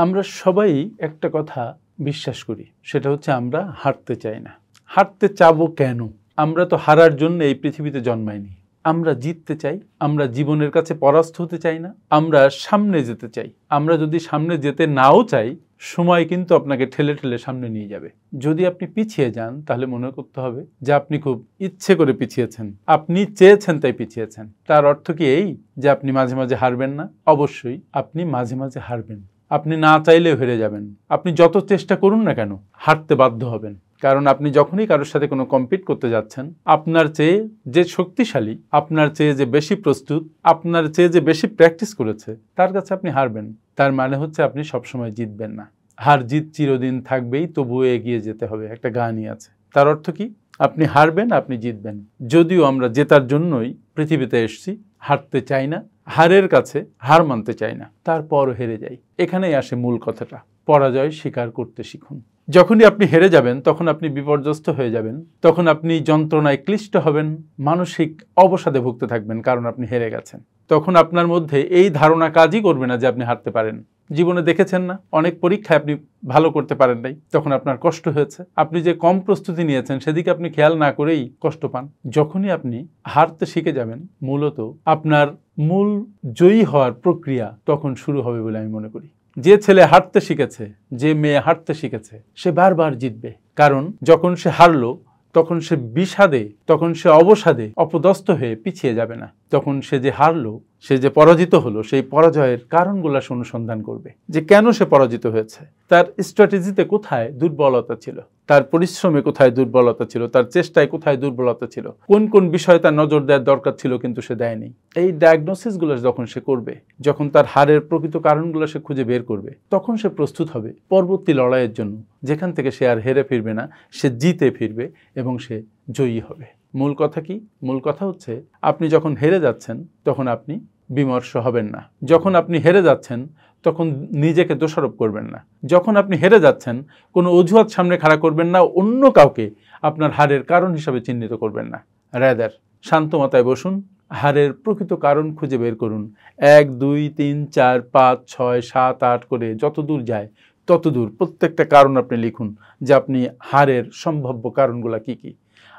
আমরা সবাই একটা কথা বিশ্বাস করি, সেটা হচ্ছে আমরা হারতে চাই না। হারতে চাবো কেন? আমরা তো হারার জন্য এই পৃথিবীতে জন্মাইনি। আমরা জিততে চাই, আমরা জীবনের কাছে পরাস্ত হতে চাই না, আমরা সামনে যেতে চাই। আমরা যদি সামনে যেতে নাও চাই, সময় কিন্তু আপনাকে ঠেলে ঠেলে সামনে নিয়ে যাবে। যদি আপনি পিছিয়ে যান তাহলে মনে করতে হবে যে আপনি খুব ইচ্ছে করে পিছিয়েছেন, আপনি চেয়েছেন তাই পিছিয়েছেন। তার অর্থ কি এই যে আপনি মাঝে মাঝে হারবেন না? অবশ্যই আপনি মাঝে মাঝে হারবেন। আপনি না চাইলেও হেরে যাবেন। আপনি যত চেষ্টা করুন না কেন, হারতে বাধ্য হবেন। কারণ আপনি যখনই কারোর সাথে কোনো কম্পিট করতে যাচ্ছেন, আপনার চেয়ে যে শক্তিশালী, আপনার চেয়ে যে বেশি প্রস্তুত, আপনার চেয়ে যে বেশি প্র্যাকটিস করেছে, তার কাছে আপনি হারবেন। তার মানে হচ্ছে আপনি সবসময় জিতবেন না। হার জিত চিরদিন থাকবেই, তবুও এগিয়ে যেতে হবে, একটা গানই আছে। তার অর্থ কি? আপনি হারবেন, আপনি জিতবেন। যদিও আমরা জেতার জন্যই পৃথিবীতে এসেছি, হারতে চাই না, হারের কাছে হার মানতে চাই না, তারপরও হেরে যাই। এখানেই আসে মূল কথাটা, পরাজয় স্বীকার করতে শিখুন। যখনই আপনি হেরে যাবেন তখন আপনি বিপর্যস্ত হয়ে যাবেন, তখন আপনি যন্ত্রণায় ক্লিষ্ট হবেন, মানসিক অবসাদে ভুগতে থাকবেন, কারণ আপনি হেরে গেছেন। তখন আপনার মধ্যে এই ধারণা কাজই করবে না যে আপনি হারতে পারেন। জীবনে দেখেছেন না, অনেক পরীক্ষায় আপনি ভালো করতে পারেন নাই, তখন আপনার কষ্ট হয়েছে। আপনি যে কম প্রস্তুতি নিয়েছেন সেদিকে আপনি খেয়াল না করেই কষ্ট পান। যখনই আপনি হারতে শিখে যাবেন, মূলত আপনার মূল জয়ী হওয়ার প্রক্রিয়া তখন শুরু হবে বলে আমি মনে করি। যে ছেলে হারতে শিখেছে, যে মেয়ে হারতে শিখেছে, সে বারবার জিতবে। কারণ যখন সে হারলো তখন সে বিষাদে, তখন সে অবসাদে অপদস্থ হয়ে পিছিয়ে যাবে না। তখন সে যে হারলো, সে যে পরাজিত হলো, সেই পরাজয়ের কারণগুলো সে অনুসন্ধান করবে, যে কেন সে পরাজিত হয়েছে, তার স্ট্র্যাটেজিতে কোথায় দুর্বলতা ছিল, তার পরিশ্রমে কোথায় দুর্বলতা ছিল, তার চেষ্টায় কোথায় দুর্বলতা ছিল, কোন কোন বিষয়ে তার নজর দেওয়ার দরকার ছিল কিন্তু সে দেয়নি। এই ডায়াগনোসিসগুলো যখন সে করবে, যখন তার হারের প্রকৃত কারণগুলো সে খুঁজে বের করবে, তখন সে প্রস্তুত হবে পরবর্তী লড়াইয়ের জন্য, যেখান থেকে সে আর হেরে ফিরবে না, সে জিতে ফিরবে এবং সে জয়ী হবে। মূল কথা কি? মূল কথা হচ্ছে, আপনি যখন হেরে যাচ্ছেন তখন আপনি বিমর্ষ হবেন না। যখন আপনি হেরে যাচ্ছেন তখন নিজেকে দোষারোপ করবেন না। যখন আপনি হেরে যাচ্ছেন কোনো অজুহাত সামনে খাড়া করবেন না, অন্য কাউকে আপনার হারের কারণ হিসাবে চিহ্নিত করবেন না। রাদার শান্ত মাথায় বসুন, হারের প্রকৃত কারণ খুঁজে বের করুন। 1, 2, 3, 4, 5, 6, 7, 8 করে যত দূর যায় তত দূর প্রত্যেকটা কারণ আপনি লিখুন, যে আপনি হারের সম্ভাব্য কারণগুলো কি কি।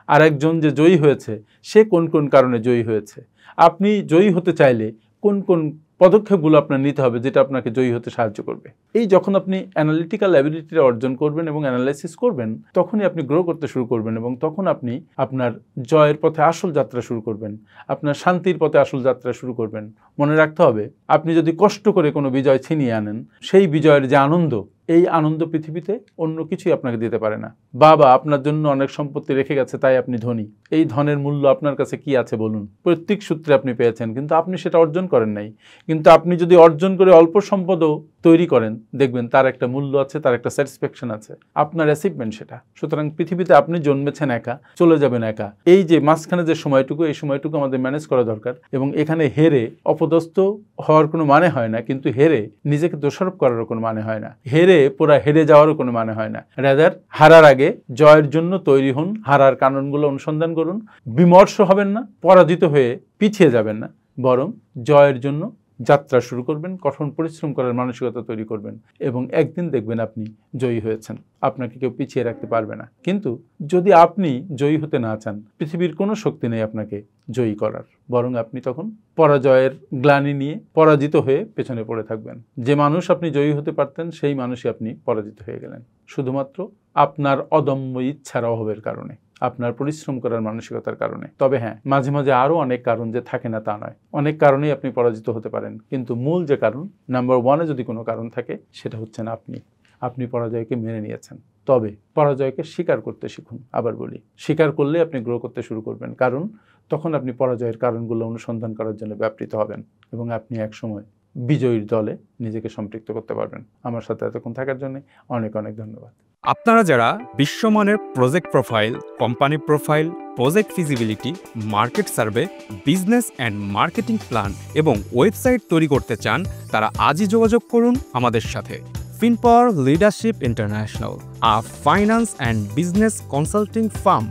আর একজন যে জয়ী হয়েছে, সে কোন কোন কারণে জয়ী হয়েছে। আপনি জয়ী হতে চাইলে কোন কোন পদক্ষেপগুলো আপনার নিতে হবে, যেটা আপনাকে জয়ী হতে সাহায্য করবে। এই যখন আপনি অ্যানালিটিক্যাল অ্যাবিলিটিটা অর্জন করবেন এবং অ্যানালাইসিস করবেন, তখনই আপনি গ্রো করতে শুরু করবেন এবং তখন আপনি আপনার জয়ের পথে আসল যাত্রা শুরু করবেন, আপনার শান্তির পথে আসল যাত্রা শুরু করবেন। মনে রাখতে হবে, আপনি যদি কষ্ট করে কোনো বিজয় ছিনিয়ে আনেন, সেই বিজয়ের যে আনন্দ, এই আনন্দ পৃথিবীতে অন্য কিছুই আপনাকে দিতে পারে না। বাবা আপনার জন্য অনেক সম্পত্তি রেখে গেছে, তাই আপনি ধনী। এই ধনের মূল্য আপনার কাছে কি আছে বলুন? প্রত্যেক সূত্রে আপনি পেয়েছেন, কিন্তু আপনি সেটা অর্জন করেন নাই। কিন্তু আপনি যদি অর্জন করে অল্প সম্পদও তৈরি করেন, দেখবেন তার একটা মূল্য আছে, তার একটা স্যাটিসফ্যাকশন আছে, আপনার অ্যাচিভমেন্ট সেটা। সুতরাং পৃথিবীতে আপনি জন্মেছেন একা, চলে যাবেন একা। এই যে মাঝখানে যে সময়টুকু, এই সময়টুকু আমাদের ম্যানেজ করা দরকার। এবং এখানে হেরে অপদস্থ হওয়ার কোনো মানে হয় না, কিন্তু হেরে নিজেকে দোষারোপ করারও কোনো মানে হয় না, হেরে পুরা হেরে যাওয়ারও কোনো মানে হয় না। রাদার হারার আগে জয়ের জন্য তৈরি হন, হারার কারণগুলো অনুসন্ধান করুন, বিমর্ষ হবেন না, পরাজিত হয়ে পিছিয়ে যাবেন না, বরং জয়ের জন্য যাত্রা শুরু করবেন, কঠোর পরিশ্রম করার মানসিকতা তৈরি করবেন এবং একদিন দেখবেন আপনি জয়ী হয়েছেন। আপনাকে কেউ পিছিয়ে রাখতে পারবে না। কিন্তু যদি আপনি জয়ী হতে না চান, পৃথিবীর কোনো শক্তি নেই আপনাকে জয়ী করার, বরং আপনি তখন পরাজয়ের গ্লানি নিয়ে পরাজিত হয়ে পেছনে পড়ে থাকবেন। যে মানুষ আপনি জয়ী হতে পারতেন, সেই মানুষই আপনি পরাজিত হয়ে গেলেন, শুধুমাত্র আপনার অদম্য ইচ্ছার অভাবের কারণে, আপনার পরিশ্রম করার মানসিকতার কারণে। তবে হ্যাঁ, মাঝে মাঝে আরও অনেক কারণ যে থাকে না তা নয়, অনেক কারণেই আপনি পরাজিত হতে পারেন। কিন্তু মূল যে কারণ, নাম্বার 1-এ যদি কোনো কারণ থাকে, সেটা হচ্ছেন আপনি পরাজয়কে মেনে নিয়েছেন। তবে পরাজয়কে স্বীকার করতে শিখুন। আবার বলি, স্বীকার করলে আপনি গ্রো করতে শুরু করবেন, কারণ তখন আপনি পরাজয়ের কারণগুলো অনুসন্ধান করার জন্য ব্যাপৃত হবেন এবং আপনি একসময় বিজয়ীর দলে নিজেকে সম্পৃক্ত করতে পারবেন। আমার সাথে এতক্ষণ থাকার জন্য অনেক অনেক ধন্যবাদ। আপনারা যারা বিশ্বমানের project profile, company profile, project feasibility, market survey, business and marketing plan এবং ওয়েবসাইট তৈরি করতে চান, তারা আজই যোগাযোগ করুন আমাদের সাথে। Finpower leadership international, a finance and business consulting farm.